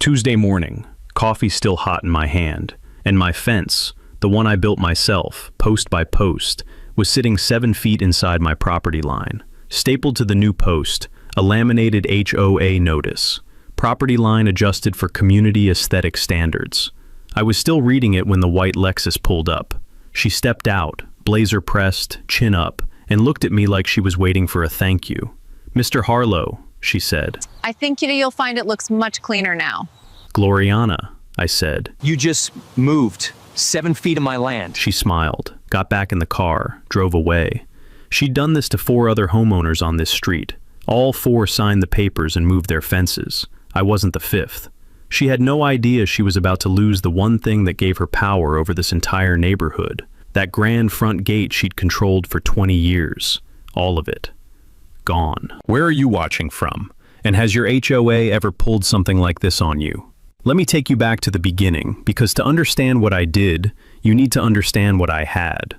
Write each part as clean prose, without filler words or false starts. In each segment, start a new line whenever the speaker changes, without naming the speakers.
Tuesday morning, coffee still hot in my hand, and my fence, the one I built myself, post by post, was sitting 7 feet inside my property line. Stapled to the new post, a laminated HOA notice. Property line adjusted for community aesthetic standards. I was still reading it when the white Lexus pulled up. She stepped out, blazer pressed, chin up, and looked at me like she was waiting for a thank you. "Mr. Harlow," she said.
"I think you'll find it looks much cleaner now."
"Gloriana," I said.
"You just moved 7 feet of my land."
She smiled, got back in the car, drove away. She'd done this to 4 other homeowners on this street. All 4 signed the papers and moved their fences. I wasn't the 5th. She had no idea she was about to lose the one thing that gave her power over this entire neighborhood. That grand front gate she'd controlled for 20 years. All of it. Gone. Where are you watching from? And has your HOA ever pulled something like this on you? Let me take you back to the beginning, because to understand what I did, you need to understand what I had.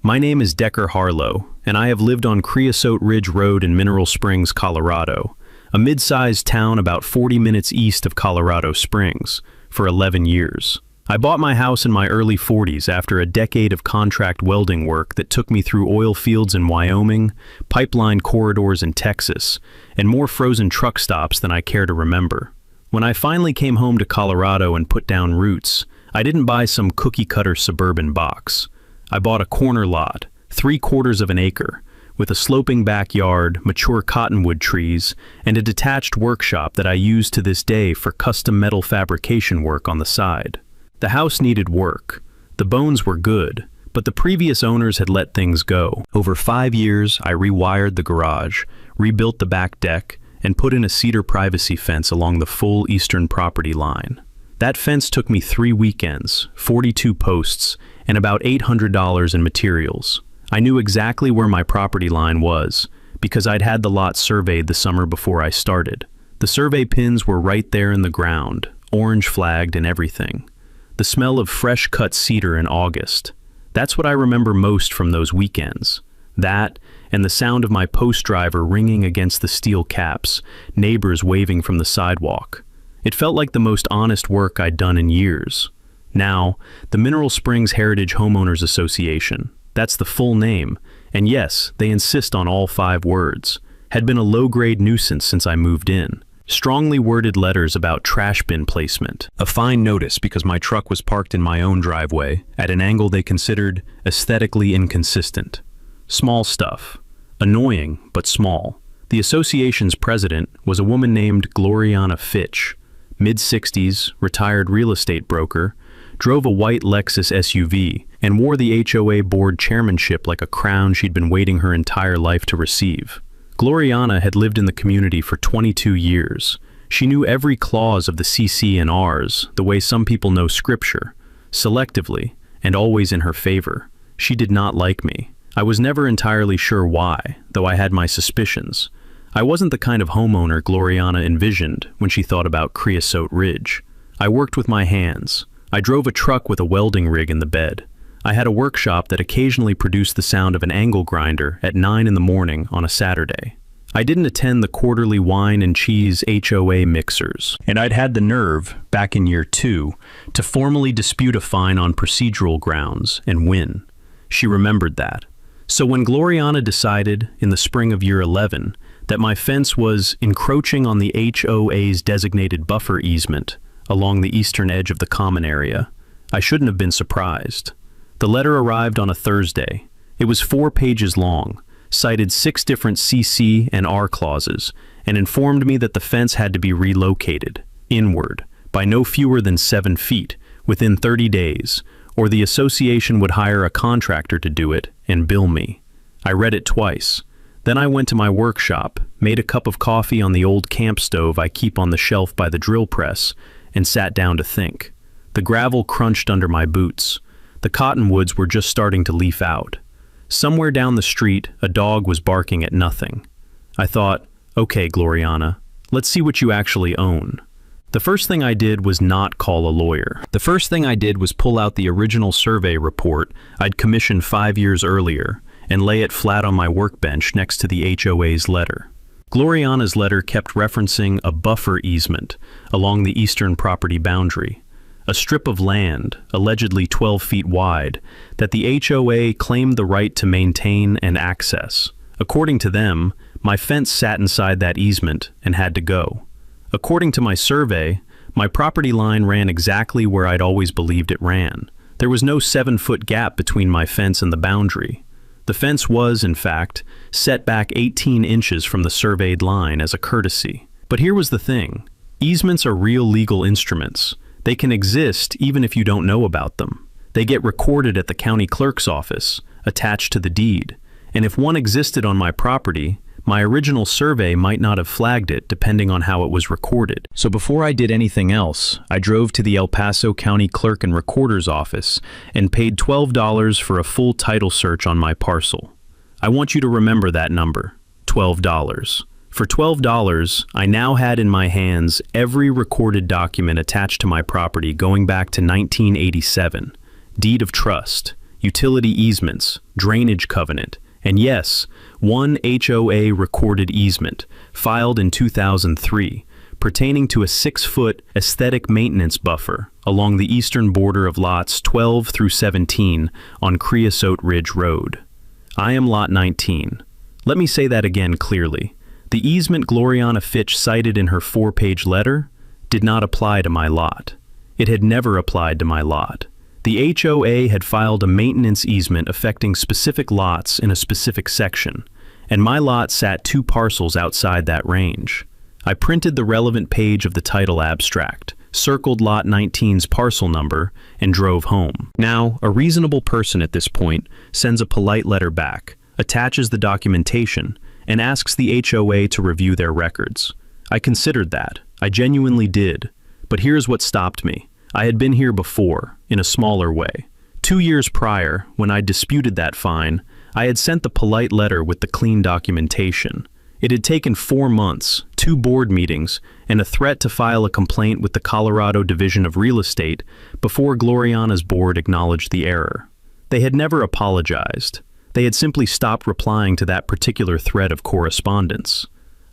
My name is Decker Harlow, and I have lived on Creosote Ridge Road in Mineral Springs, Colorado, a mid-sized town about 40 minutes east of Colorado Springs, for 11 years. I bought my house in my early 40s after a decade of contract welding work that took me through oil fields in Wyoming, pipeline corridors in Texas, and more frozen truck stops than I care to remember. When I finally came home to Colorado and put down roots, I didn't buy some cookie-cutter suburban box. I bought a corner lot, 3/4 of an acre, with a sloping backyard, mature cottonwood trees, and a detached workshop that I use to this day for custom metal fabrication work on the side. The house needed work. The bones were good, but the previous owners had let things go. Over 5 years, I rewired the garage, rebuilt the back deck, and put in a cedar privacy fence along the full eastern property line. That fence took me 3 weekends, 42 posts, and about $800 in materials. I knew exactly where my property line was, because I'd had the lot surveyed the summer before I started. The survey pins were right there in the ground, orange flagged and everything. The smell of fresh-cut cedar in August. That's what I remember most from those weekends. That, and the sound of my post driver ringing against the steel caps, neighbors waving from the sidewalk. It felt like the most honest work I'd done in years. Now, the Mineral Springs Heritage Homeowners Association, that's the full name, and yes, they insist on all 5 words, had been a low-grade nuisance since I moved in. Strongly worded letters about trash bin placement. A fine notice because my truck was parked in my own driveway at an angle they considered aesthetically inconsistent. Small stuff. Annoying, but small. The association's president was a woman named Gloriana Fitch, mid-60s, retired real estate broker, drove a white Lexus SUV, and wore the HOA board chairmanship like a crown she'd been waiting her entire life to receive. Gloriana had lived in the community for 22 years. She knew every clause of the CC&Rs, the way some people know scripture, selectively, and always in her favor. She did not like me. I was never entirely sure why, though I had my suspicions. I wasn't the kind of homeowner Gloriana envisioned when she thought about Creosote Ridge. I worked with my hands. I drove a truck with a welding rig in the bed. I had a workshop that occasionally produced the sound of an angle grinder at 9 in the morning on a Saturday. I didn't attend the quarterly wine and cheese HOA mixers, and I'd had the nerve, back in year 2, to formally dispute a fine on procedural grounds and win. She remembered that. So when Gloriana decided, in the spring of year 11, that my fence was encroaching on the HOA's designated buffer easement along the eastern edge of the common area, I shouldn't have been surprised. The letter arrived on a Thursday. It was 4 pages long, cited 6 different CC and R clauses, and informed me that the fence had to be relocated, inward, by no fewer than 7 feet, within 30 days, or the association would hire a contractor to do it and bill me. I read it twice. Then I went to my workshop, made a cup of coffee on the old camp stove I keep on the shelf by the drill press, and sat down to think. The gravel crunched under my boots. The cottonwoods were just starting to leaf out. Somewhere down the street, a dog was barking at nothing. I thought, okay, Gloriana, let's see what you actually own. The first thing I did was not call a lawyer. The first thing I did was pull out the original survey report I'd commissioned 5 years earlier and lay it flat on my workbench next to the HOA's letter. Gloriana's letter kept referencing a buffer easement along the eastern property boundary, a strip of land, allegedly 12 feet wide, that the HOA claimed the right to maintain and access. According to them, my fence sat inside that easement and had to go. According to my survey, my property line ran exactly where I'd always believed it ran. There was no 7-foot gap between my fence and the boundary. The fence was, in fact, set back 18 inches from the surveyed line as a courtesy. But here was the thing. Easements are real legal instruments. They can exist even if you don't know about them. They get recorded at the county clerk's office, attached to the deed. And if one existed on my property, my original survey might not have flagged it depending on how it was recorded. So before I did anything else, I drove to the El Paso County Clerk and Recorder's office and paid $12 for a full title search on my parcel. I want you to remember that number, $12. For $12, I now had in my hands every recorded document attached to my property going back to 1987. Deed of trust, utility easements, drainage covenant, and yes, one HOA recorded easement, filed in 2003, pertaining to a 6-foot aesthetic maintenance buffer along the eastern border of lots 12 through 17 on Creosote Ridge Road. I am lot 19. Let me say that again clearly. The easement Gloriana Fitch cited in her 4-page letter did not apply to my lot. It had never applied to my lot. The HOA had filed a maintenance easement affecting specific lots in a specific section, and my lot sat 2 parcels outside that range. I printed the relevant page of the title abstract, circled lot 19's parcel number, and drove home. Now, a reasonable person at this point sends a polite letter back, attaches the documentation, and asks the HOA to review their records. I considered that. I genuinely did. But here's what stopped me. I had been here before, in a smaller way. 2 years prior, when I disputed that fine, I had sent the polite letter with the clean documentation. It had taken 4 months, 2 board meetings, and a threat to file a complaint with the Colorado Division of Real Estate before Gloriana's board acknowledged the error. They had never apologized. They had simply stopped replying to that particular thread of correspondence.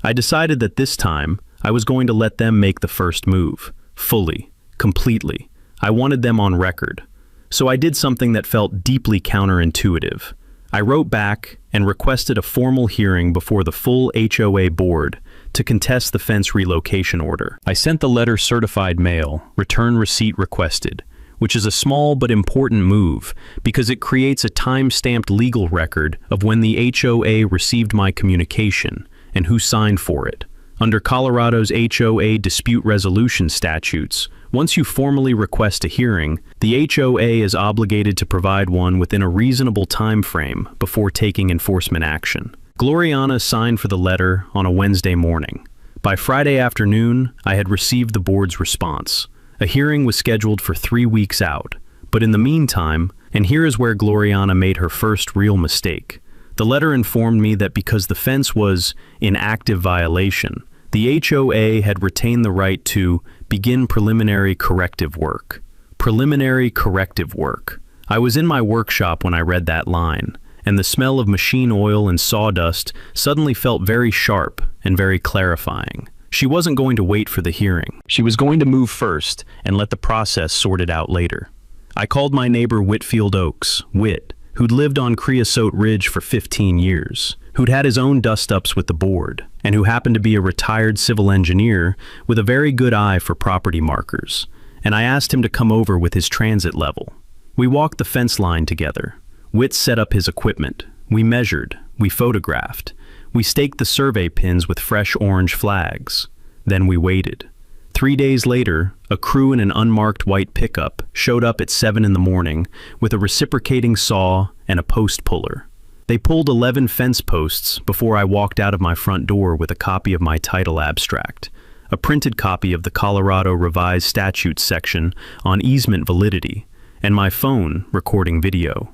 I decided that this time, I was going to let them make the first move, fully. Completely. I wanted them on record. So I did something that felt deeply counterintuitive. I wrote back and requested a formal hearing before the full HOA board to contest the fence relocation order. I sent the letter certified mail, return receipt requested, which is a small but important move because it creates a time-stamped legal record of when the HOA received my communication and who signed for it. Under Colorado's HOA dispute resolution statutes, once you formally request a hearing, the HOA is obligated to provide one within a reasonable time frame before taking enforcement action. Gloriana signed for the letter on a Wednesday morning. By Friday afternoon, I had received the board's response. A hearing was scheduled for 3 weeks out, but in the meantime, and here is where Gloriana made her first real mistake, the letter informed me that because the fence was in active violation, the HOA had retained the right to begin preliminary corrective work. Preliminary corrective work. I was in my workshop when I read that line, and the smell of machine oil and sawdust suddenly felt very sharp and very clarifying. She wasn't going to wait for the hearing. She was going to move first and let the process sort it out later. I called my neighbor Whitfield Oakes, Whit, who'd lived on Creosote Ridge for 15 years, who'd had his own dust-ups with the board, and who happened to be a retired civil engineer with a very good eye for property markers, and I asked him to come over with his transit level. We walked the fence line together. Whit set up his equipment. We measured. We photographed. We staked the survey pins with fresh orange flags. Then we waited. 3 days later, a crew in an unmarked white pickup showed up at 7 in the morning with a reciprocating saw and a post puller. They pulled 11 fence posts before I walked out of my front door with a copy of my title abstract, a printed copy of the Colorado Revised Statutes section on easement validity, and my phone recording video.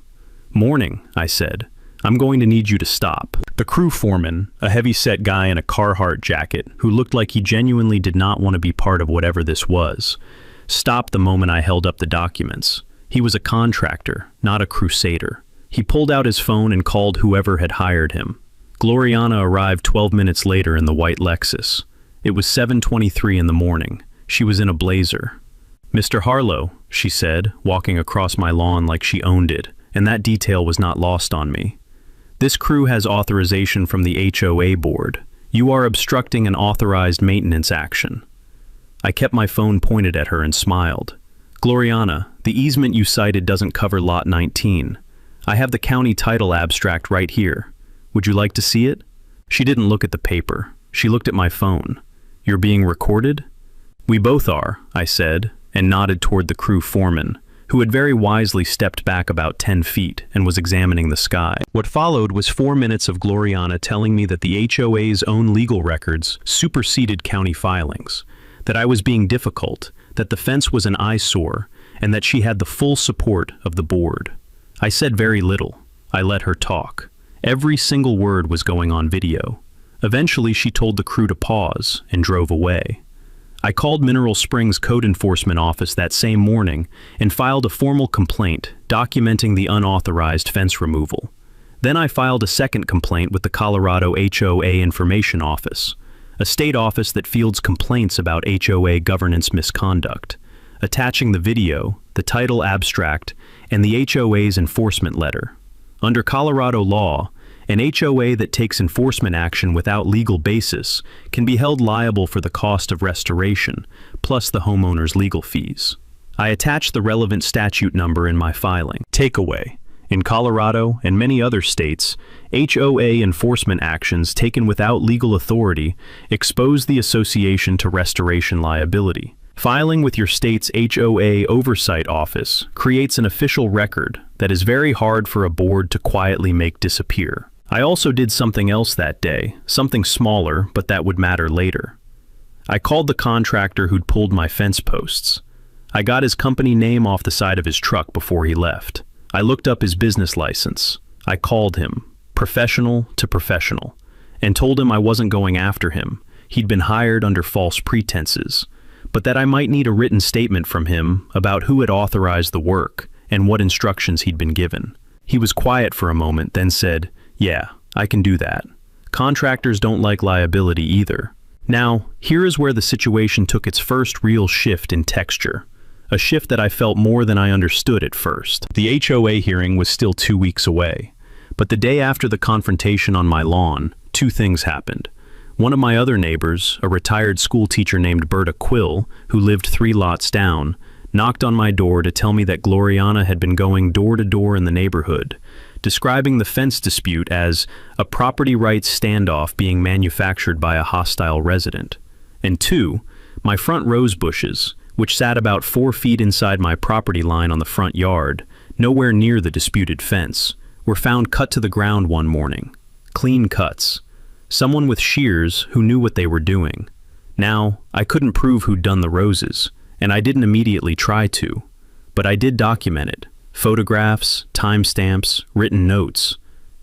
"Morning," I said. "I'm going to need you to stop." The crew foreman, a heavy-set guy in a Carhartt jacket who looked like he genuinely did not want to be part of whatever this was, stopped the moment I held up the documents. He was a contractor, not a crusader. He pulled out his phone and called whoever had hired him. Gloriana arrived 12 minutes later in the white Lexus. It was 7:23 in the morning. She was in a blazer. "Mr. Harlow," she said, walking across my lawn like she owned it, and that detail was not lost on me. "This crew has authorization from the HOA board. You are obstructing an authorized maintenance action." I kept my phone pointed at her and smiled. "Gloriana, the easement you cited doesn't cover Lot 19. I have the county title abstract right here. Would you like to see it?" She didn't look at the paper. She looked at my phone. "You're being recorded?" "We both are," I said, and nodded toward the crew foreman, who had very wisely stepped back about 10 feet and was examining the sky. What followed was 4 minutes of Gloriana telling me that the HOA's own legal records superseded county filings, that I was being difficult, that the fence was an eyesore, and that she had the full support of the board. I said very little. I let her talk. Every single word was going on video. Eventually, she told the crew to pause and drove away. I called Mineral Springs Code Enforcement Office that same morning and filed a formal complaint documenting the unauthorized fence removal. Then I filed a second complaint with the Colorado HOA Information Office, a state office that fields complaints about HOA governance misconduct, attaching the video, the title abstract, and the HOA's enforcement letter. Under Colorado law, an HOA that takes enforcement action without legal basis can be held liable for the cost of restoration, plus the homeowner's legal fees. I attached the relevant statute number in my filing. Takeaway: in Colorado and many other states, HOA enforcement actions taken without legal authority expose the association to restoration liability. Filing with your state's HOA oversight office creates an official record that is very hard for a board to quietly make disappear. I also did something else that day, something smaller, but that would matter later. I called the contractor who'd pulled my fence posts. I got his company name off the side of his truck before he left. I looked up his business license. I called him, professional to professional, and told him I wasn't going after him. He'd been hired under false pretenses, but that I might need a written statement from him about who had authorized the work and what instructions he'd been given. He was quiet for a moment, then said, "Yeah, I can do that. Contractors don't like liability either." Now, here is where the situation took its first real shift in texture, a shift that I felt more than I understood at first. The HOA hearing was still 2 weeks away, but the day after the confrontation on my lawn, 2 things happened. One of my other neighbors, a retired school teacher named Berta Quill, who lived 3 lots down, knocked on my door to tell me that Gloriana had been going door to door in the neighborhood, describing the fence dispute as a property rights standoff being manufactured by a hostile resident. And 2, my front rose bushes, which sat about 4 feet inside my property line on the front yard, nowhere near the disputed fence, were found cut to the ground one morning. Clean cuts. Someone with shears who knew what they were doing. Now, I couldn't prove who'd done the roses, and I didn't immediately try to, but I did document it. Photographs, timestamps, written notes.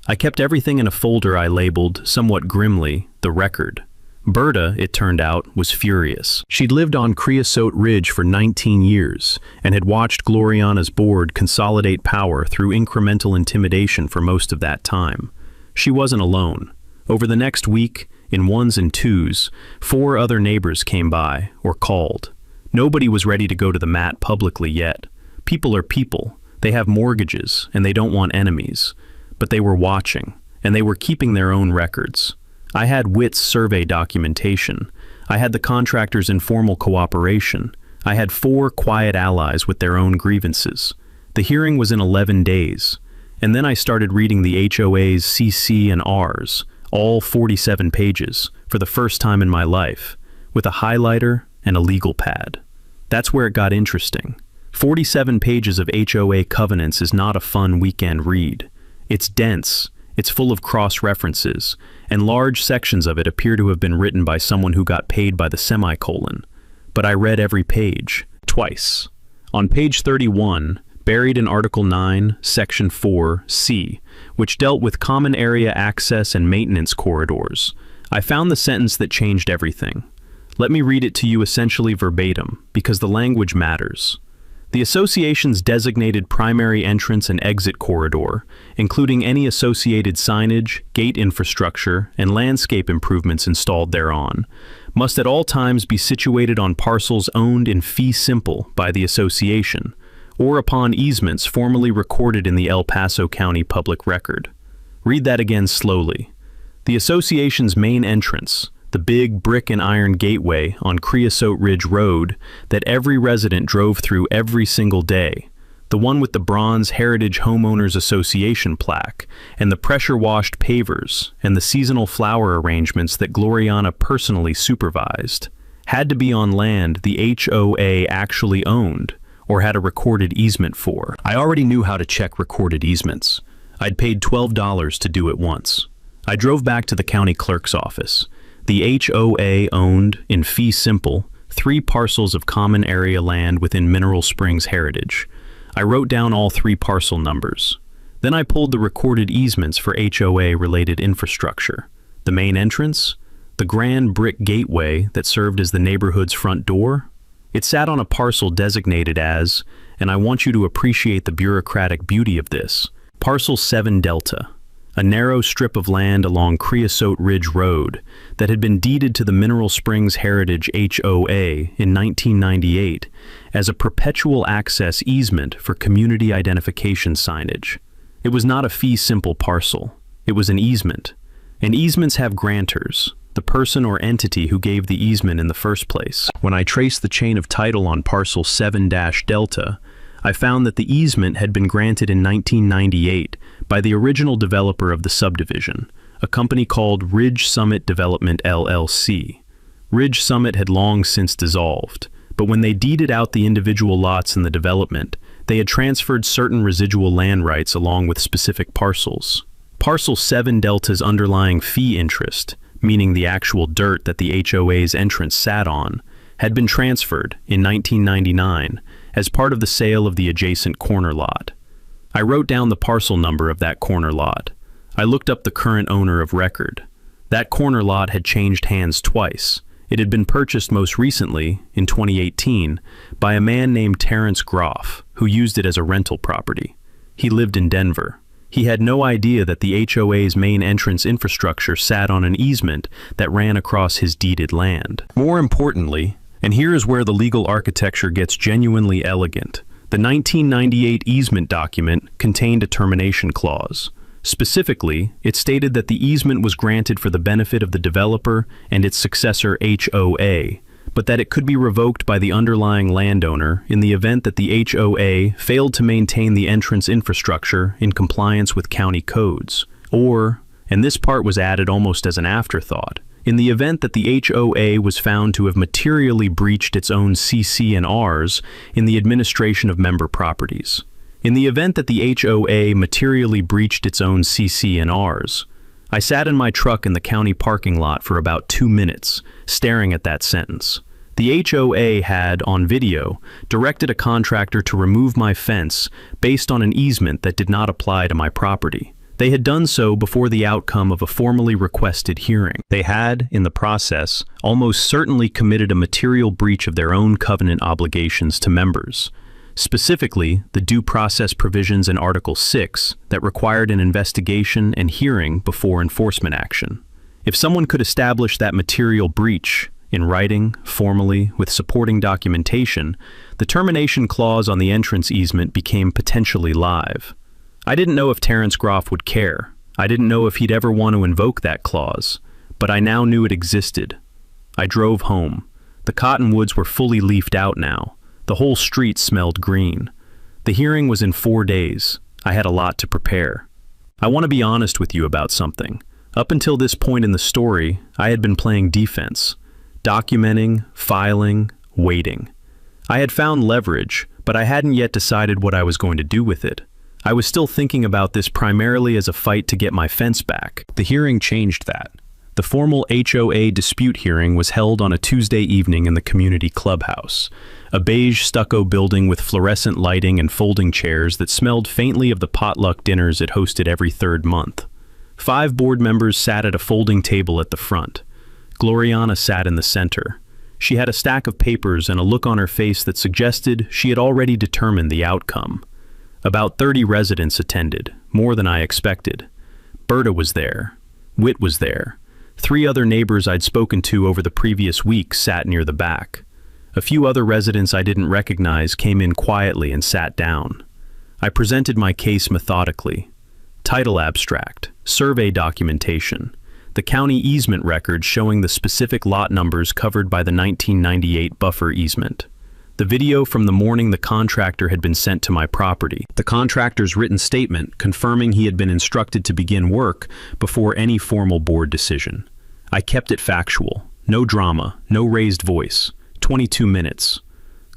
I kept everything in a folder I labeled, somewhat grimly, the record. Berta, it turned out, was furious. She'd lived on Creosote Ridge for 19 years and had watched Gloriana's board consolidate power through incremental intimidation for most of that time. She wasn't alone. Over the next week, in 1s and 2s, 4 other neighbors came by, or called. Nobody was ready to go to the mat publicly yet. People are people. They have mortgages, and they don't want enemies. But they were watching, and they were keeping their own records. I had WIT's survey documentation. I had the contractor's informal cooperation. I had 4 quiet allies with their own grievances. The hearing was in 11 days. And then I started reading the HOA's CC and Rs, all 47 pages, for the first time in my life, with a highlighter and a legal pad. That's where it got interesting. 47 pages of HOA covenants is not a fun weekend read. It's dense, it's full of cross-references, and large sections of it appear to have been written by someone who got paid by the semicolon. But I read every page, twice. On page 31, buried in Article 9, Section 4C, which dealt with common area access and maintenance corridors, I found the sentence that changed everything. Let me read it to you essentially verbatim, because the language matters. The association's designated primary entrance and exit corridor, including any associated signage, gate infrastructure, and landscape improvements installed thereon, must at all times be situated on parcels owned in fee simple by the association, or upon easements formally recorded in the El Paso County Public Record. Read that again slowly. The association's main entrance, the big brick and iron gateway on Creosote Ridge Road that every resident drove through every single day, the one with the bronze Heritage Homeowners Association plaque, and the pressure-washed pavers and the seasonal flower arrangements that Gloriana personally supervised, had to be on land the HOA actually owned or had a recorded easement for. I already knew how to check recorded easements. I'd paid $12 to do it once. I drove back to the county clerk's office. The HOA owned, in fee simple, 3 parcels of common area land within Mineral Springs Heritage. I wrote down all 3 parcel numbers. Then I pulled the recorded easements for HOA-related infrastructure. The main entrance, the grand brick gateway that served as the neighborhood's front door. It sat on a parcel designated as, and I want you to appreciate the bureaucratic beauty of this, Parcel 7 Delta, a narrow strip of land along Creosote Ridge Road that had been deeded to the Mineral Springs Heritage HOA in 1998 as a perpetual access easement for community identification signage. It was not a fee simple parcel. It was an easement. And easements have grantors, the person or entity who gave the easement in the first place. When I traced the chain of title on Parcel 7-Delta, I found that the easement had been granted in 1998 by the original developer of the subdivision, a company called Ridge Summit Development LLC. Ridge Summit had long since dissolved, but when they deeded out the individual lots in the development, they had transferred certain residual land rights along with specific parcels. Parcel 7 Delta's underlying fee interest, meaning the actual dirt that the HOA's entrance sat on, had been transferred in 1999 as part of the sale of the adjacent corner lot. I wrote down the parcel number of that corner lot. I looked up the current owner of record. That corner lot had changed hands twice. It had been purchased most recently, in 2018, by a man named Terrence Groff, who used it as a rental property. He lived in Denver. He had no idea that the HOA's main entrance infrastructure sat on an easement that ran across his deeded land. More importantly, and here is where the legal architecture gets genuinely elegant, the 1998 easement document contained a termination clause. Specifically, it stated that the easement was granted for the benefit of the developer and its successor HOA, but that it could be revoked by the underlying landowner in the event that the HOA failed to maintain the entrance infrastructure in compliance with county codes, or, and this part was added almost as an afterthought, in the event that the HOA was found to have materially breached its own CC&Rs in the administration of member properties. In the event that the HOA materially breached its own CC&Rs, I sat in my truck in the county parking lot for about 2 minutes, staring at that sentence. The HOA had, on video, directed a contractor to remove my fence based on an easement that did not apply to my property. They had done so before the outcome of a formally requested hearing. They had, in the process, almost certainly committed a material breach of their own covenant obligations to members. Specifically, the due process provisions in Article 6 that required an investigation and hearing before enforcement action. If someone could establish that material breach, in writing, formally, with supporting documentation, the termination clause on the entrance easement became potentially live. I didn't know if Terrence Groff would care. I didn't know if he'd ever want to invoke that clause, but I now knew it existed. I drove home. The cottonwoods were fully leafed out now. The whole street smelled green. The hearing was in 4 days. I had a lot to prepare. I want to be honest with you about something. Up until this point in the story, I had been playing defense. Documenting, filing, waiting. I had found leverage, but I hadn't yet decided what I was going to do with it. I was still thinking about this primarily as a fight to get my fence back. The hearing changed that. The formal HOA dispute hearing was held on a Tuesday evening in the community clubhouse, a beige stucco building with fluorescent lighting and folding chairs that smelled faintly of the potluck dinners it hosted every 3rd month. 5 board members sat at a folding table at the front. Gloriana sat in the center. She had a stack of papers and a look on her face that suggested she had already determined the outcome. About 30 residents attended, more than I expected. Berta was there. Whit was there. 3 other neighbors I'd spoken to over the previous week sat near the back. A few other residents I didn't recognize came in quietly and sat down. I presented my case methodically. Title abstract, survey documentation, the county easement record showing the specific lot numbers covered by the 1998 buffer easement. The video from the morning the contractor had been sent to my property. The contractor's written statement confirming he had been instructed to begin work before any formal board decision. I kept it factual. No drama, no raised voice. 22 minutes.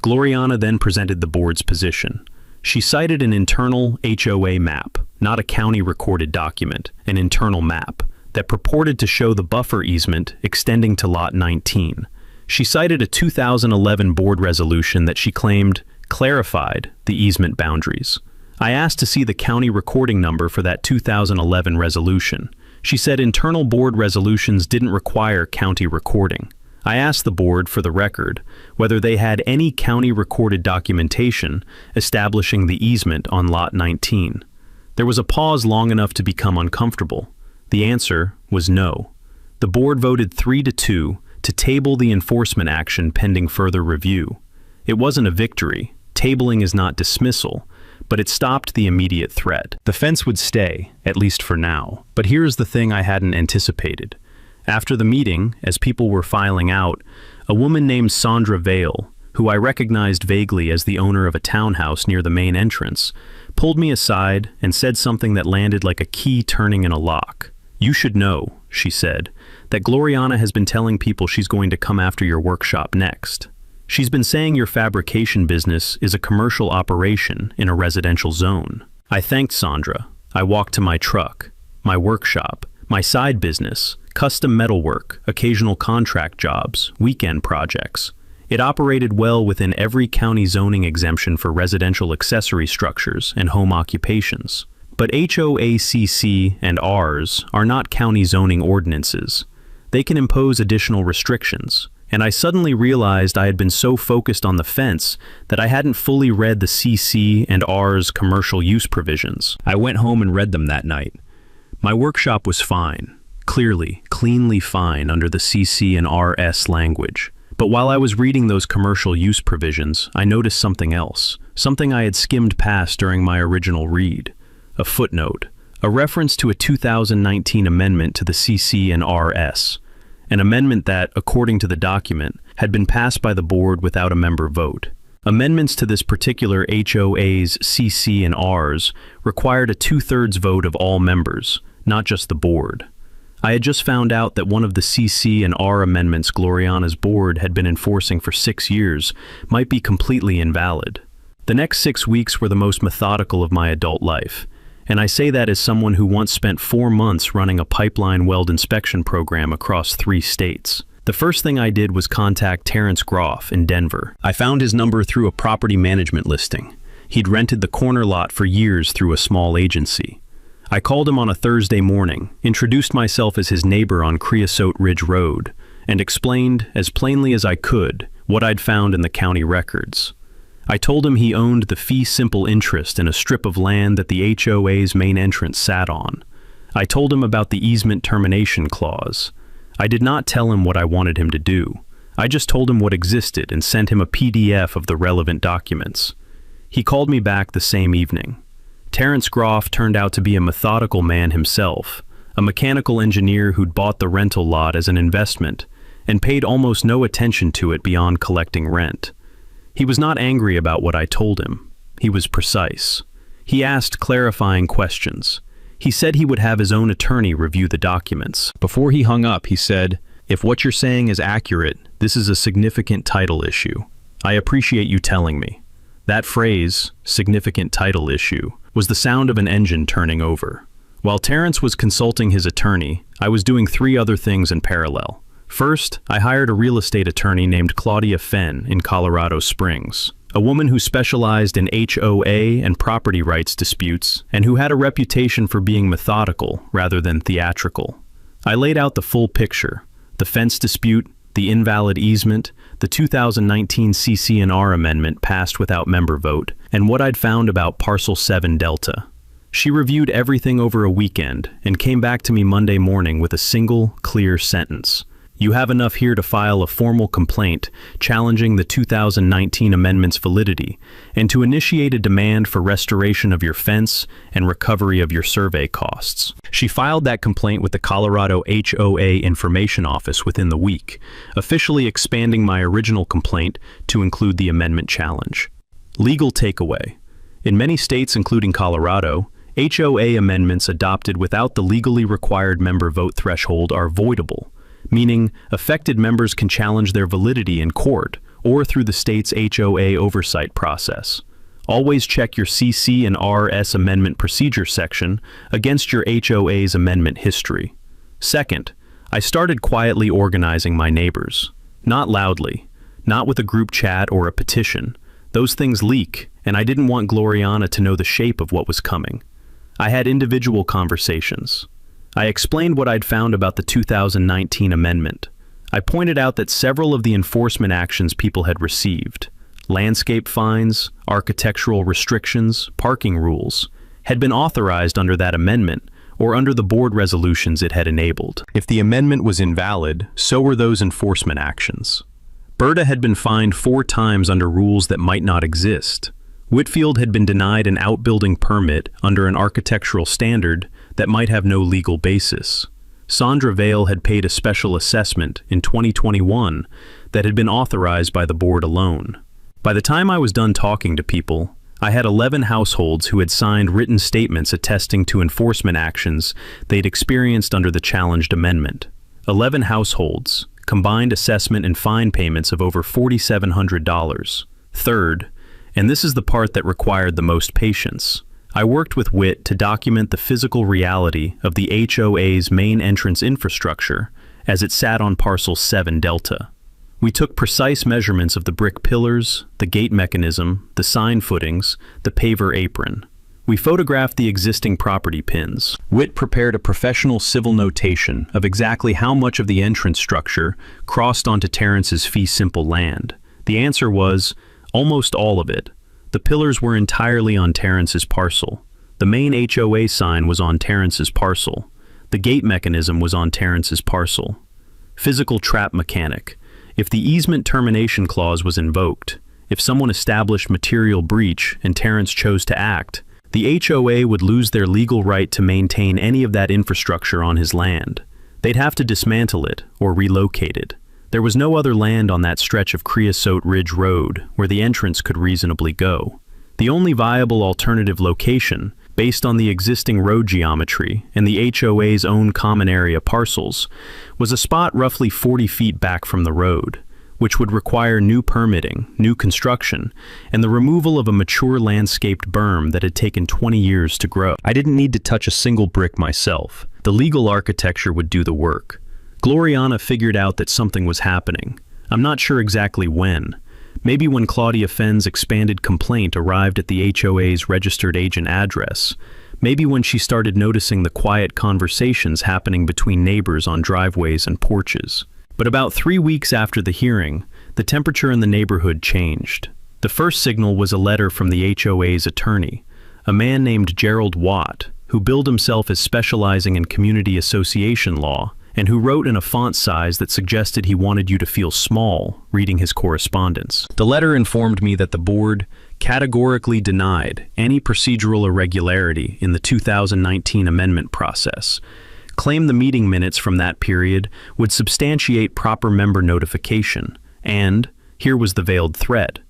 Gloriana then presented the board's position. She cited an internal HOA map, not a county recorded document, an internal map, that purported to show the buffer easement extending to Lot 19. She cited a 2011 board resolution that she claimed clarified the easement boundaries. I asked to see the county recording number for that 2011 resolution. She said internal board resolutions didn't require county recording. I asked the board, for the record, whether they had any county recorded documentation establishing the easement on Lot 19. There was a pause long enough to become uncomfortable. The answer was no. The board voted 3-2 to table the enforcement action pending further review. It wasn't a victory. Tabling is not dismissal, but it stopped the immediate threat. The fence would stay, at least for now. But here's the thing I hadn't anticipated. After the meeting, as people were filing out, a woman named Sandra Vale, who I recognized vaguely as the owner of a townhouse near the main entrance, pulled me aside and said something that landed like a key turning in a lock. "You should know," she said, "that Gloriana has been telling people she's going to come after your workshop next. She's been saying your fabrication business is a commercial operation in a residential zone." I thanked Sandra. I walked to my truck, my workshop, my side business, custom metalwork, occasional contract jobs, weekend projects. It operated well within every county zoning exemption for residential accessory structures and home occupations. But HOACC and Rs are not county zoning ordinances. They can impose additional restrictions, and I suddenly realized I had been so focused on the fence that I hadn't fully read the CC and Rs commercial use provisions. I went home and read them that night. My workshop was fine, clearly, cleanly fine under the CC and RS language. But while I was reading those commercial use provisions, I noticed something else, something I had skimmed past during my original read. A footnote, a reference to a 2019 amendment to the CC and RS, an amendment that, according to the document, had been passed by the board without a member vote. Amendments to this particular HOA's CC and Rs required a 2/3 vote of all members, not just the board. I had just found out that one of the CC and R amendments Gloriana's board had been enforcing for 6 years might be completely invalid. The next 6 weeks were the most methodical of my adult life, and I say that as someone who once spent 4 months running a pipeline weld inspection program across 3 states. The first thing I did was contact Terrence Groff in Denver. I found his number through a property management listing. He'd rented the corner lot for years through a small agency. I called him on a Thursday morning, introduced myself as his neighbor on Creosote Ridge Road, and explained, as plainly as I could, what I'd found in the county records. I told him he owned the fee simple interest in a strip of land that the HOA's main entrance sat on. I told him about the easement termination clause. I did not tell him what I wanted him to do. I just told him what existed and sent him a PDF of the relevant documents. He called me back the same evening. Terrence Groff turned out to be a methodical man himself, a mechanical engineer who'd bought the rental lot as an investment and paid almost no attention to it beyond collecting rent. He was not angry about what I told him. He was precise. He asked clarifying questions. He said he would have his own attorney review the documents. Before he hung up, he said, "If what you're saying is accurate, this is a significant title issue. I appreciate you telling me." That phrase, significant title issue, was the sound of an engine turning over. While Terrence was consulting his attorney, I was doing 3 other things in parallel. First, I hired a real estate attorney named Claudia Fenn in Colorado Springs, a woman who specialized in HOA and property rights disputes and who had a reputation for being methodical rather than theatrical. I laid out the full picture: the fence dispute, the invalid easement, the 2019 CC&R amendment passed without member vote, and what I'd found about Parcel 7 Delta. She reviewed everything over a weekend and came back to me Monday morning with a single, clear sentence. You have enough here to file a formal complaint challenging the 2019 amendment's validity and to initiate a demand for restoration of your fence and recovery of your survey costs. She filed that complaint with the Colorado HOA Information Office within the week, officially expanding my original complaint to include the amendment challenge. Legal takeaway. In many states, including Colorado, HOA amendments adopted without the legally required member vote threshold are voidable, meaning affected members can challenge their validity in court or through the state's HOA oversight process. Always check your CC and RS amendment procedure section against your HOA's amendment history. Second, I started quietly organizing my neighbors. Not loudly, not with a group chat or a petition. Those things leak, and I didn't want Gloriana to know the shape of what was coming. I had individual conversations. I explained what I'd found about the 2019 amendment. I pointed out that several of the enforcement actions people had received, landscape fines, architectural restrictions, parking rules, had been authorized under that amendment or under the board resolutions it had enabled. If the amendment was invalid, so were those enforcement actions. Berta had been fined 4 times under rules that might not exist. Whitfield had been denied an outbuilding permit under an architectural standard that might have no legal basis. Sandra Vale had paid a special assessment in 2021 that had been authorized by the board alone. By the time I was done talking to people, I had 11 households who had signed written statements attesting to enforcement actions they'd experienced under the challenged amendment. 11 households, combined assessment and fine payments of over $4,700. Third, and this is the part that required the most patience, I worked with WIT to document the physical reality of the HOA's main entrance infrastructure as it sat on Parcel 7 Delta. We took precise measurements of the brick pillars, the gate mechanism, the sign footings, the paver apron. We photographed the existing property pins. WIT prepared a professional civil notation of exactly how much of the entrance structure crossed onto Terrence's fee simple land. The answer was almost all of it. The pillars were entirely on Terrence's parcel. The main HOA sign was on Terrence's parcel. The gate mechanism was on Terrence's parcel. Physical trap mechanic. If the easement termination clause was invoked, if someone established material breach and Terrence chose to act, the HOA would lose their legal right to maintain any of that infrastructure on his land. They'd have to dismantle it or relocate it. There was no other land on that stretch of Creosote Ridge Road where the entrance could reasonably go. The only viable alternative location, based on the existing road geometry and the HOA's own common area parcels, was a spot roughly 40 feet back from the road, which would require new permitting, new construction, and the removal of a mature landscaped berm that had taken 20 years to grow. I didn't need to touch a single brick myself. The legal architecture would do the work. Gloriana figured out that something was happening. I'm not sure exactly when. Maybe when Claudia Fenn's expanded complaint arrived at the HOA's registered agent address. Maybe when she started noticing the quiet conversations happening between neighbors on driveways and porches. But about 3 weeks after the hearing, the temperature in the neighborhood changed. The first signal was a letter from the HOA's attorney, a man named Gerald Watt, who billed himself as specializing in community association law, and who wrote in a font size that suggested he wanted you to feel small reading his correspondence. The letter informed me that the board categorically denied any procedural irregularity in the 2019 amendment process, claimed the meeting minutes from that period would substantiate proper member notification, and, here was the veiled threat,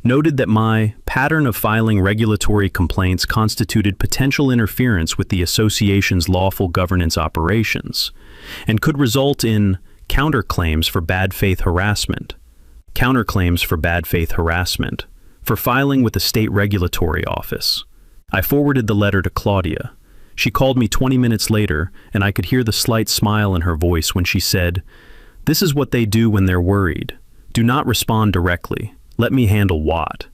noted that my pattern of filing regulatory complaints constituted potential interference with the association's lawful governance operations, and could result in counterclaims for bad faith harassment, for filing with the state regulatory office. I forwarded the letter to Claudia. She called me 20 minutes later, and I could hear the slight smile in her voice when she said, "This is what they do when they're worried. Do not respond directly. Let me handle Watt."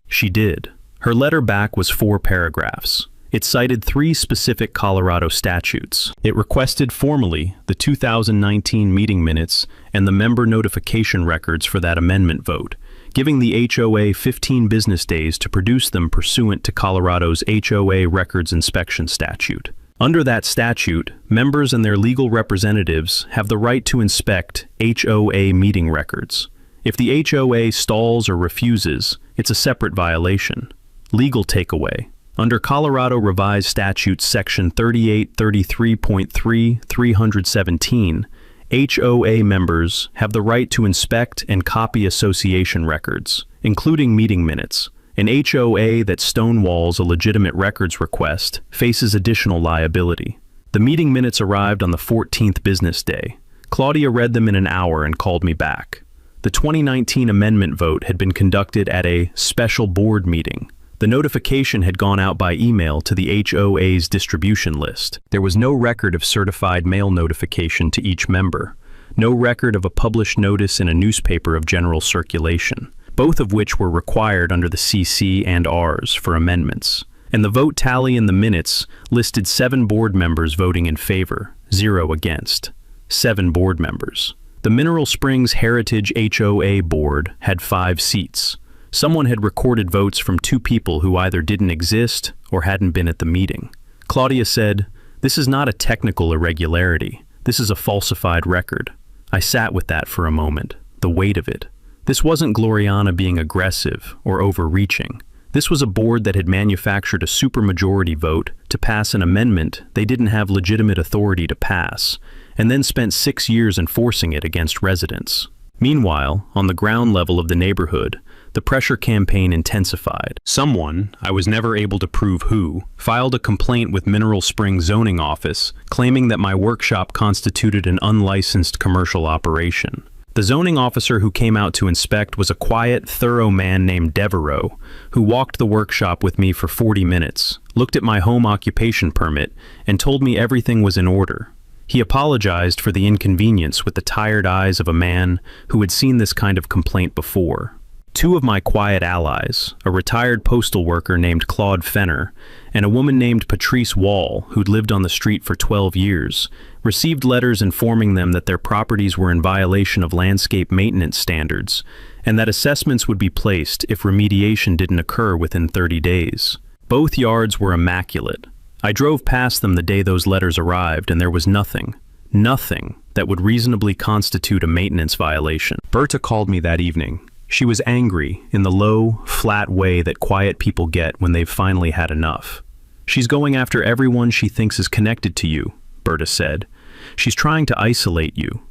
She did. Her letter back was 4 paragraphs. It cited 3 specific Colorado statutes. It requested formally the 2019 meeting minutes and the member notification records for that amendment vote, giving the HOA 15 business days to produce them pursuant to Colorado's HOA Records Inspection Statute. Under that statute, members and their legal representatives have the right to inspect HOA meeting records. If the HOA stalls or refuses, it's a separate violation. Legal takeaway. Under Colorado Revised Statute Section 3833.3 317, HOA members have the right to inspect and copy association records, including meeting minutes. An HOA that stonewalls a legitimate records request faces additional liability. The meeting minutes arrived on the 14th business day. Claudia read them in an hour and called me back. The 2019 amendment vote had been conducted at a special board meeting. The notification had gone out by email to the HOA's distribution list. There was no record of certified mail notification to each member, no record of a published notice in a newspaper of general circulation, both of which were required under the CC and Rs for amendments. And the vote tally in the minutes listed 7 board members voting in favor, 0 against. 7 board members. The Mineral Springs Heritage HOA Board had 5 seats. Someone had recorded votes from 2 people who either didn't exist or hadn't been at the meeting. Claudia said, "This is not a technical irregularity. This is a falsified record." I sat with that for a moment, the weight of it. This wasn't Gloriana being aggressive or overreaching. This was a board that had manufactured a supermajority vote to pass an amendment they didn't have legitimate authority to pass, and then spent 6 years enforcing it against residents. Meanwhile, on the ground level of the neighborhood, the pressure campaign intensified. Someone, I was never able to prove who, filed a complaint with Mineral Springs zoning office claiming that my workshop constituted an unlicensed commercial operation. The zoning officer who came out to inspect was a quiet, thorough man named Devereaux, who walked the workshop with me for 40 minutes, looked at my home occupation permit, and told me everything was in order. He apologized for the inconvenience with the tired eyes of a man who had seen this kind of complaint before. 2 of my quiet allies, a retired postal worker named Claude Fenner and a woman named Patrice Wall, who'd lived on the street for 12 years, received letters informing them that their properties were in violation of landscape maintenance standards and that assessments would be placed if remediation didn't occur within 30 days. Both yards were immaculate. I drove past them the day those letters arrived, and there was nothing that would reasonably constitute a maintenance violation. Berta called me that evening. She was angry in the low, flat way that quiet people get when they've finally had enough. "She's going after everyone she thinks is connected to you," Berta said. "She's trying to isolate you."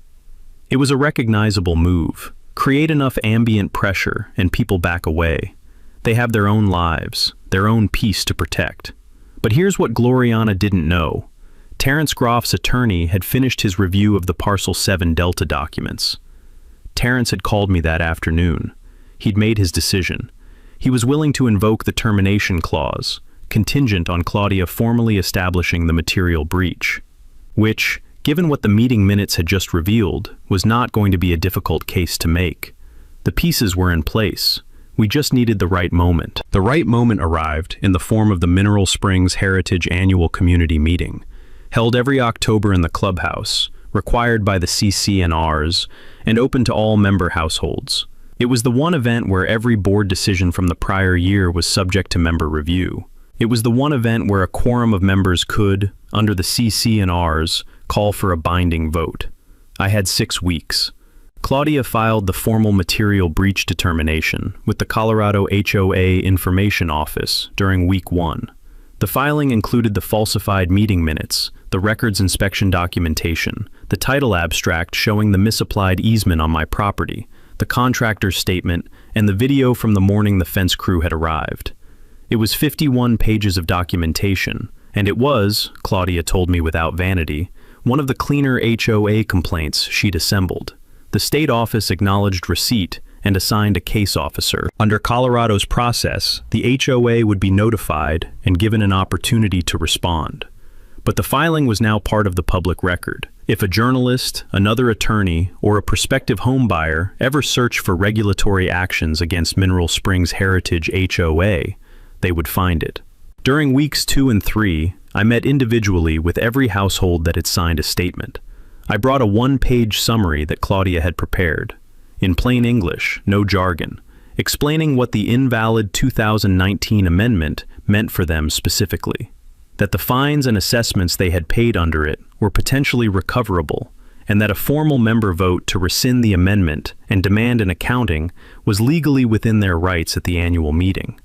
It was a recognizable move. Create enough ambient pressure and people back away. They have their own lives, their own peace to protect. But here's what Gloriana didn't know. Terrence Groff's attorney had finished his review of the Parcel 7 Delta documents. Terrence had called me that afternoon. He'd made his decision. He was willing to invoke the termination clause, contingent on Claudia formally establishing the material breach, which, given what the meeting minutes had just revealed, was not going to be a difficult case to make. The pieces were in place. We just needed the right moment. The right moment arrived in the form of the Mineral Springs Heritage Annual Community Meeting, held every October in the clubhouse, required by the CC&Rs, and open to all member households. It was the one event where every board decision from the prior year was subject to member review. It was the one event where a quorum of members could, under the CC&Rs, call for a binding vote. I had 6 weeks. Claudia filed the formal material breach determination with the Colorado HOA Information Office during week 1. The filing included the falsified meeting minutes, the records inspection documentation, the title abstract showing the misapplied easement on my property, the contractor's statement, and the video from the morning the fence crew had arrived. It was 51 pages of documentation, and it was, Claudia told me without vanity, one of the cleaner HOA complaints she'd assembled. The state office acknowledged receipt and assigned a case officer. Under Colorado's process, the HOA would be notified and given an opportunity to respond. But the filing was now part of the public record. If a journalist, another attorney, or a prospective homebuyer ever searched for regulatory actions against Mineral Springs Heritage HOA, they would find it. During weeks 2 and 3, I met individually with every household that had signed a statement. I brought a one-page summary that Claudia had prepared, in plain English, no jargon, explaining what the invalid 2019 amendment meant for them specifically, that the fines and assessments they had paid under it were potentially recoverable, and that a formal member vote to rescind the amendment and demand an accounting was legally within their rights at the annual meeting.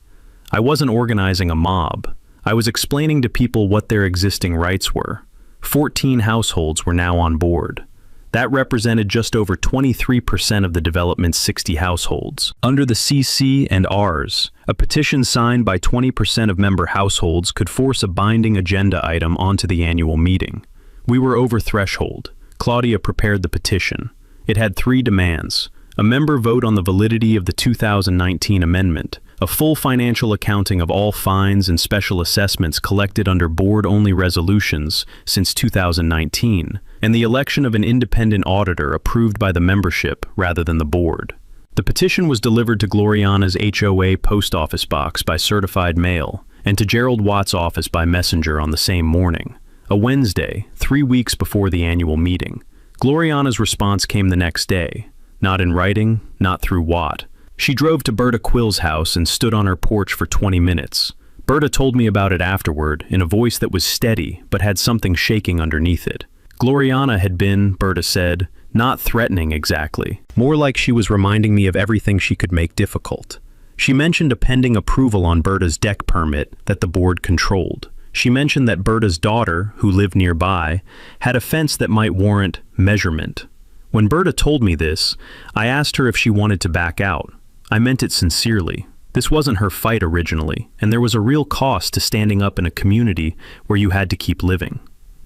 I wasn't organizing a mob. I was explaining to people what their existing rights were. 14 households were now on board. That represented just over 23% of the development's 60 households. Under the CC and Rs, a petition signed by 20% of member households could force a binding agenda item onto the annual meeting. We were over threshold. Claudia prepared the petition. It had 3 demands: a member vote on the validity of the 2019 amendment, a full financial accounting of all fines and special assessments collected under board-only resolutions since 2019, and the election of an independent auditor approved by the membership rather than the board. The petition was delivered to Gloriana's HOA post office box by certified mail, and to Gerald Watt's office by messenger on the same morning, a Wednesday, 3 weeks before the annual meeting. Gloriana's response came the next day, not in writing, not through Watt. She drove to Berta Quill's house and stood on her porch for 20 minutes. Berta told me about it afterward in a voice that was steady but had something shaking underneath it. Gloriana had been, Berta said, not threatening exactly. More like she was reminding me of everything she could make difficult. She mentioned a pending approval on Berta's deck permit that the board controlled. She mentioned that Berta's daughter, who lived nearby, had a fence that might warrant measurement. When Berta told me this, I asked her if she wanted to back out. I meant it sincerely. This wasn't her fight originally, and there was a real cost to standing up in a community where you had to keep living.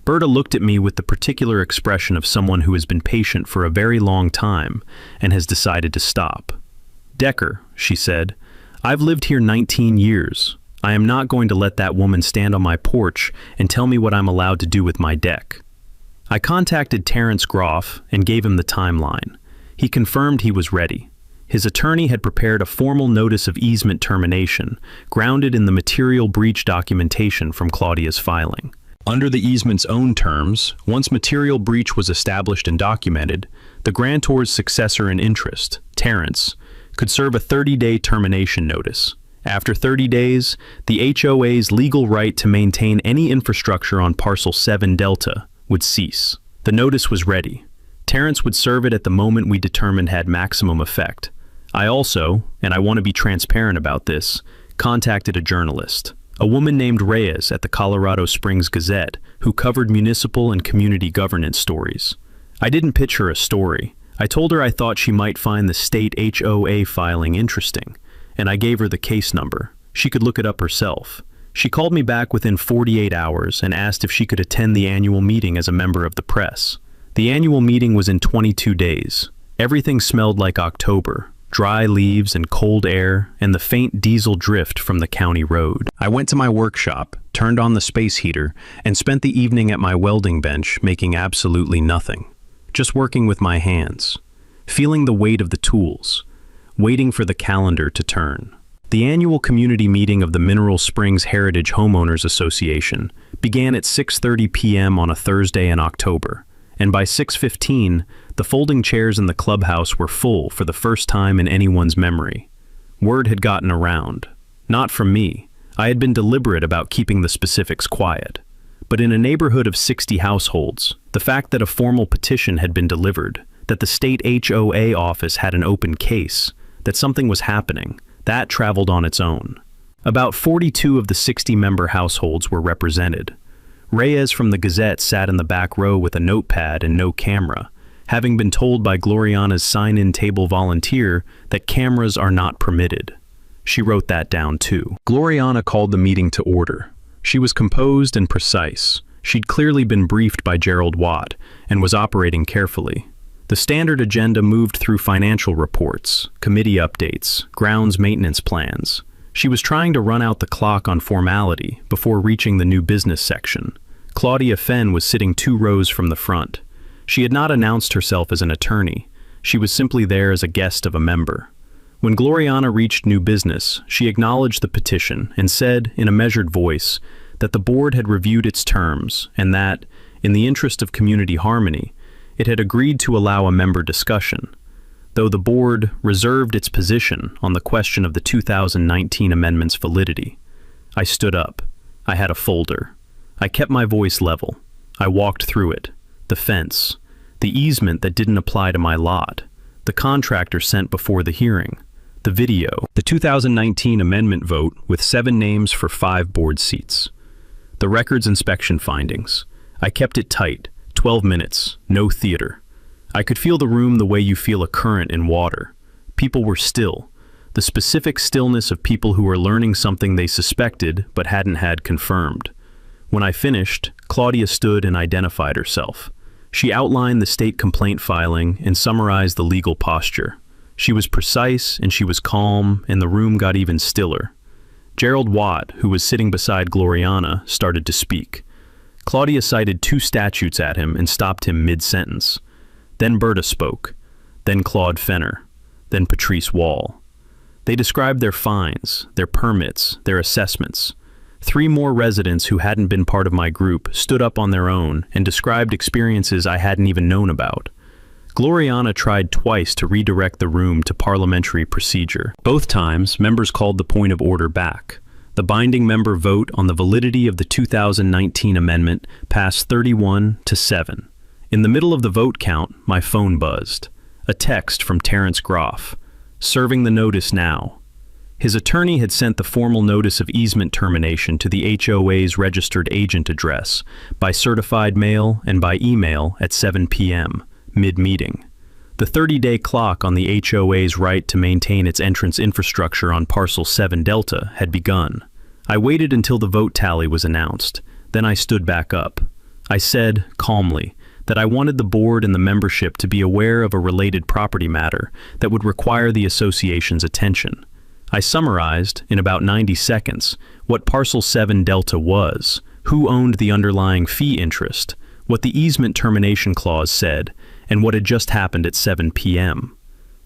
Berta looked at me with the particular expression of someone who has been patient for a very long time and has decided to stop. "Decker," she said, "I've lived here 19 years. I am not going to let that woman stand on my porch and tell me what I'm allowed to do with my deck." I contacted Terrence Groff and gave him the timeline. He confirmed he was ready. His attorney had prepared a formal notice of easement termination, grounded in the material breach documentation from Claudia's filing. Under the easement's own terms, once material breach was established and documented, the grantor's successor in interest, Terrence, could serve a 30-day termination notice. After 30 days, the HOA's legal right to maintain any infrastructure on Parcel 7 Delta would cease. The notice was ready. Terrence would serve it at the moment we determined had maximum effect. I also, and I want to be transparent about this, contacted a journalist, a woman named Reyes at the Colorado Springs Gazette, who covered municipal and community governance stories. I didn't pitch her a story. I told her I thought she might find the state HOA filing interesting, and I gave her the case number. She could look it up herself. She called me back within 48 hours and asked if she could attend the annual meeting as a member of the press. The annual meeting was in 22 days. Everything smelled like October, dry leaves and cold air and the faint diesel drift from the county road. I went to my workshop, turned on the space heater, and spent the evening at my welding bench making absolutely nothing. Just working with my hands, feeling the weight of the tools, waiting for the calendar to turn. The annual community meeting of the Mineral Springs Heritage Homeowners Association began at 6:30 p.m. on a Thursday in October, and by 6:15, the folding chairs in the clubhouse were full for the first time in anyone's memory. Word had gotten around. Not from me. I had been deliberate about keeping the specifics quiet. But in a neighborhood of 60 households, the fact that a formal petition had been delivered, that the state HOA office had an open case, that something was happening, that traveled on its own. About 42 of the 60-member households were represented. Reyes from the Gazette sat in the back row with a notepad and no camera, having been told by Gloriana's sign-in table volunteer that cameras are not permitted. She wrote that down too. Gloriana called the meeting to order. She was composed and precise. She'd clearly been briefed by Gerald Watt and was operating carefully. The standard agenda moved through financial reports, committee updates, grounds maintenance plans. She was trying to run out the clock on formality before reaching the new business section. Claudia Fenn was sitting 2 rows from the front. She had not announced herself as an attorney. She was simply there as a guest of a member. When Gloriana reached new business, she acknowledged the petition and said, in a measured voice, that the board had reviewed its terms and that, in the interest of community harmony, it had agreed to allow a member discussion, though the board reserved its position on the question of the 2019 amendment's validity. I stood up. I had a folder. I kept my voice level. I walked through it. The fence. The easement that didn't apply to my lot. The contractor sent before the hearing. The video. The 2019 amendment vote with 7 names for 5 board seats. The records inspection findings. I kept it tight. 12 minutes. No theater. I could feel the room the way you feel a current in water. People were still. The specific stillness of people who were learning something they suspected but hadn't had confirmed. When I finished, Claudia stood and identified herself. She outlined the state complaint filing and summarized the legal posture. She was precise and she was calm, and the room got even stiller. Gerald Watt, who was sitting beside Gloriana, started to speak. Claudia cited 2 statutes at him and stopped him mid-sentence. Then Berta spoke. Then Claude Fenner. Then Patrice Wall. They described their fines, their permits, their assessments. 3 more residents who hadn't been part of my group stood up on their own and described experiences I hadn't even known about. Gloriana tried twice to redirect the room to parliamentary procedure. Both times, members called the point of order back. The binding member vote on the validity of the 2019 amendment passed 31-7. In the middle of the vote count, my phone buzzed. A text from Terrence Groff. Serving the notice now. His attorney had sent the formal notice of easement termination to the HOA's registered agent address by certified mail and by email at 7 p.m., mid-meeting. The 30-day clock on the HOA's right to maintain its entrance infrastructure on Parcel 7 Delta had begun. I waited until the vote tally was announced. Then I stood back up. I said, calmly, that I wanted the board and the membership to be aware of a related property matter that would require the association's attention. I summarized, in about 90 seconds, what Parcel 7 Delta was, who owned the underlying fee interest, what the easement termination clause said, and what had just happened at 7 p.m.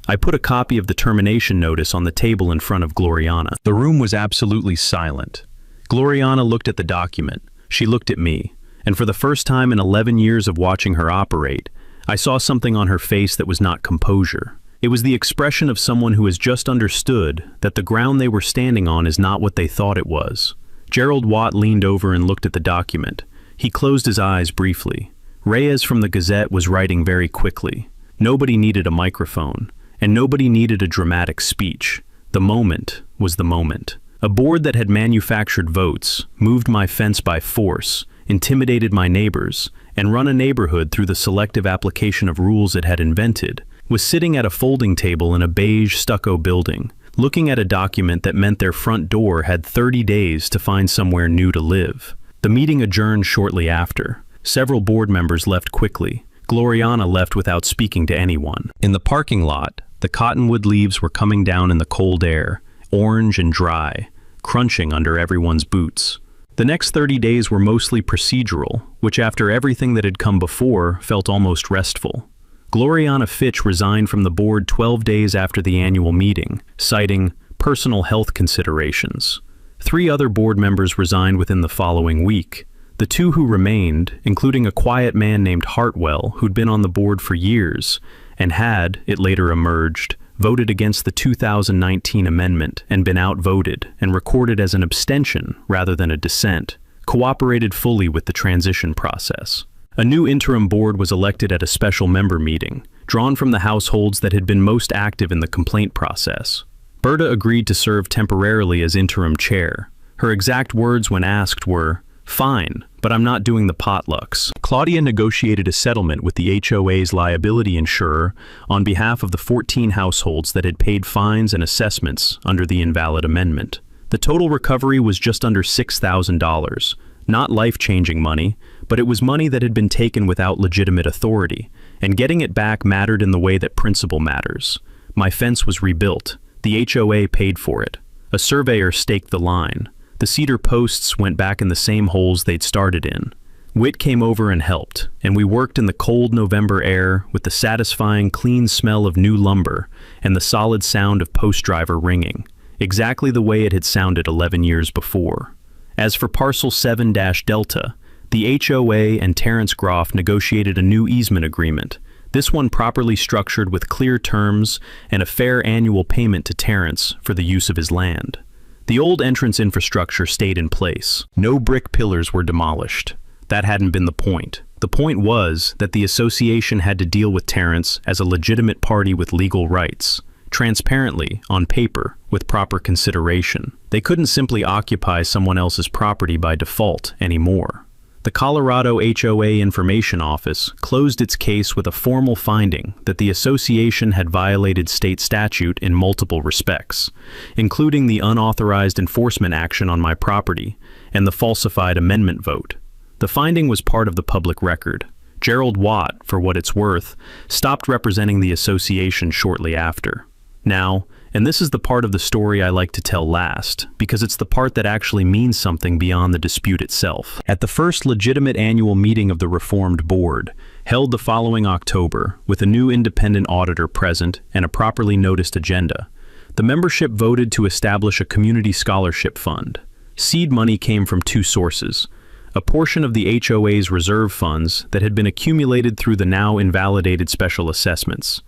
I put a copy of the termination notice on the table in front of Gloriana. The room was absolutely silent. Gloriana looked at the document. She looked at me, and for the first time in 11 years of watching her operate, I saw something on her face that was not composure. It was the expression of someone who has just understood that the ground they were standing on is not what they thought it was. Gerald Watt leaned over and looked at the document. He closed his eyes briefly. Reyes from the Gazette was writing very quickly. Nobody needed a microphone, and nobody needed a dramatic speech. The moment was the moment. A board that had manufactured votes, moved my fence by force, intimidated my neighbors, and run a neighborhood through the selective application of rules it had invented, was sitting at a folding table in a beige stucco building, looking at a document that meant their front door had 30 days to find somewhere new to live. The meeting adjourned shortly after. Several board members left quickly. Gloriana left without speaking to anyone. In the parking lot, the cottonwood leaves were coming down in the cold air, orange and dry, crunching under everyone's boots. The next 30 days were mostly procedural, which after everything that had come before felt almost restful. Gloriana Fitch resigned from the board 12 days after the annual meeting, citing personal health considerations. 3 other board members resigned within the following week. The 2 who remained, including a quiet man named Hartwell who'd been on the board for years and had, it later emerged, voted against the 2019 amendment and been outvoted and recorded as an abstention rather than a dissent, cooperated fully with the transition process. A new interim board was elected at a special member meeting, drawn from the households that had been most active in the complaint process. Berta agreed to serve temporarily as interim chair. Her exact words when asked were, "Fine, but I'm not doing the potlucks." Claudia negotiated a settlement with the HOA's liability insurer on behalf of the 14 households that had paid fines and assessments under the invalid amendment. The total recovery was just under $6,000, not life-changing money, but it was money that had been taken without legitimate authority, and getting it back mattered in the way that principle matters. My fence was rebuilt. The HOA paid for it. A surveyor staked the line. The cedar posts went back in the same holes they'd started in. Whit came over and helped, and we worked in the cold November air with the satisfying clean smell of new lumber and the solid sound of post-driver ringing, exactly the way it had sounded 11 years before. As for Parcel 7-Delta, the HOA and Terrence Groff negotiated a new easement agreement, this one properly structured with clear terms and a fair annual payment to Terrence for the use of his land. The old entrance infrastructure stayed in place. No brick pillars were demolished. That hadn't been the point. The point was that the association had to deal with Terrence as a legitimate party with legal rights, transparently, on paper, with proper consideration. They couldn't simply occupy someone else's property by default anymore. The Colorado HOA Information Office closed its case with a formal finding that the association had violated state statute in multiple respects, including the unauthorized enforcement action on my property and the falsified amendment vote. The finding was part of the public record. Gerald Watt, for what it's worth, stopped representing the association shortly after. Now, and this is the part of the story I like to tell last, because it's the part that actually means something beyond the dispute itself. At the first legitimate annual meeting of the Reformed Board, held the following October, with a new independent auditor present and a properly noticed agenda, the membership voted to establish a community scholarship fund. Seed money came from two sources: a portion of the HOA's reserve funds that had been accumulated through the now invalidated special assessments,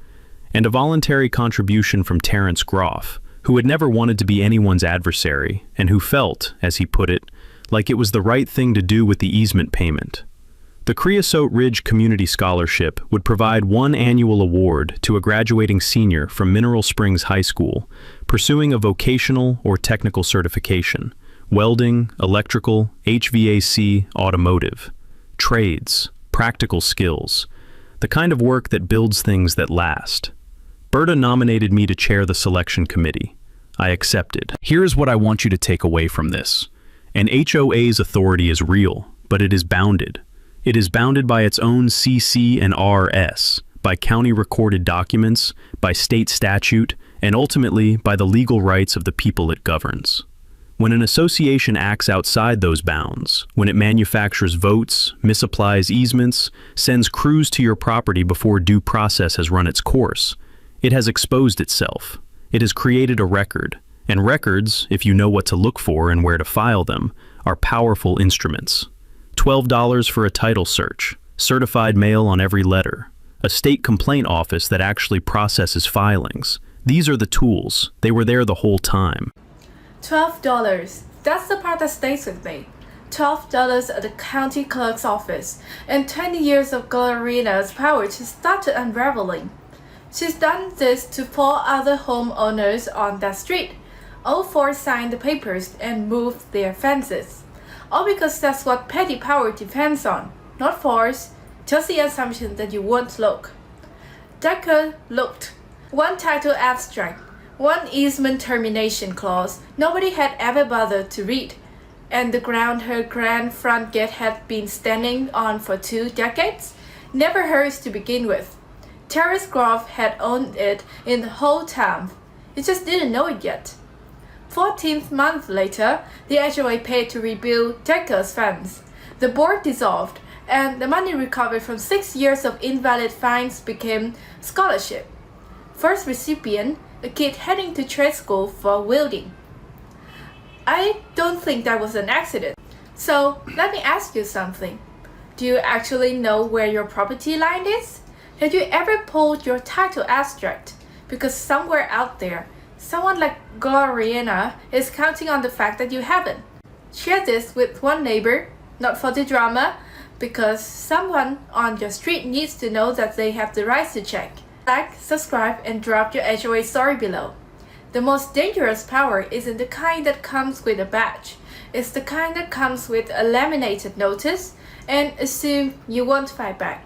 and a voluntary contribution from Terrence Groff, who had never wanted to be anyone's adversary and who felt, as he put it, like it was the right thing to do with the easement payment. The Creosote Ridge Community Scholarship would provide one annual award to a graduating senior from Mineral Springs High School pursuing a vocational or technical certification: welding, electrical, HVAC, automotive, trades, practical skills, the kind of work that builds things that last. Berta nominated me to chair the selection committee. I accepted. Here's what I want you to take away from this. An HOA's authority is real, but it is bounded. It is bounded by its own CC and RS, by county recorded documents, by state statute, and ultimately by the legal rights of the people it governs. When an association acts outside those bounds, when it manufactures votes, misapplies easements, sends crews to your property before due process has run its course, it has exposed itself. It has created a record, and records, if you know what to look for and where to file them, are powerful instruments. $12 for a title search, certified mail on every letter, a state complaint office that actually processes filings. These are the tools. They were there the whole time.
$12. That's the part that stays with me. $12 at the county clerk's office, and 20 years of Glorina's power to start unraveling. She's done this to 4 other homeowners on that street. All 4 signed the papers and moved their fences. All because that's what petty power depends on, not force, just the assumption that you won't look. Decker looked. One title abstract, one easement termination clause nobody had ever bothered to read, and the ground her grand front gate had been standing on for 2 decades, never hers to begin with. Terrence Groff had owned it in the whole town. He just didn't know it yet. 14th month later, the HOA paid to rebuild Decker's fence. The board dissolved, and the money recovered from 6 years of invalid fines became scholarship. First recipient, a kid heading to trade school for welding. I don't think that was an accident. So let me ask you something. Do you actually know where your property line is? Have you ever pulled your title abstract? Because somewhere out there, someone like Gloriana is counting on the fact that you haven't. Share this with one neighbor, not for the drama, because someone on your street needs to know that they have the right to check. Like, subscribe, and drop your HOA story below. The most dangerous power isn't the kind that comes with a badge. It's the kind that comes with a laminated notice and assume you won't fight back.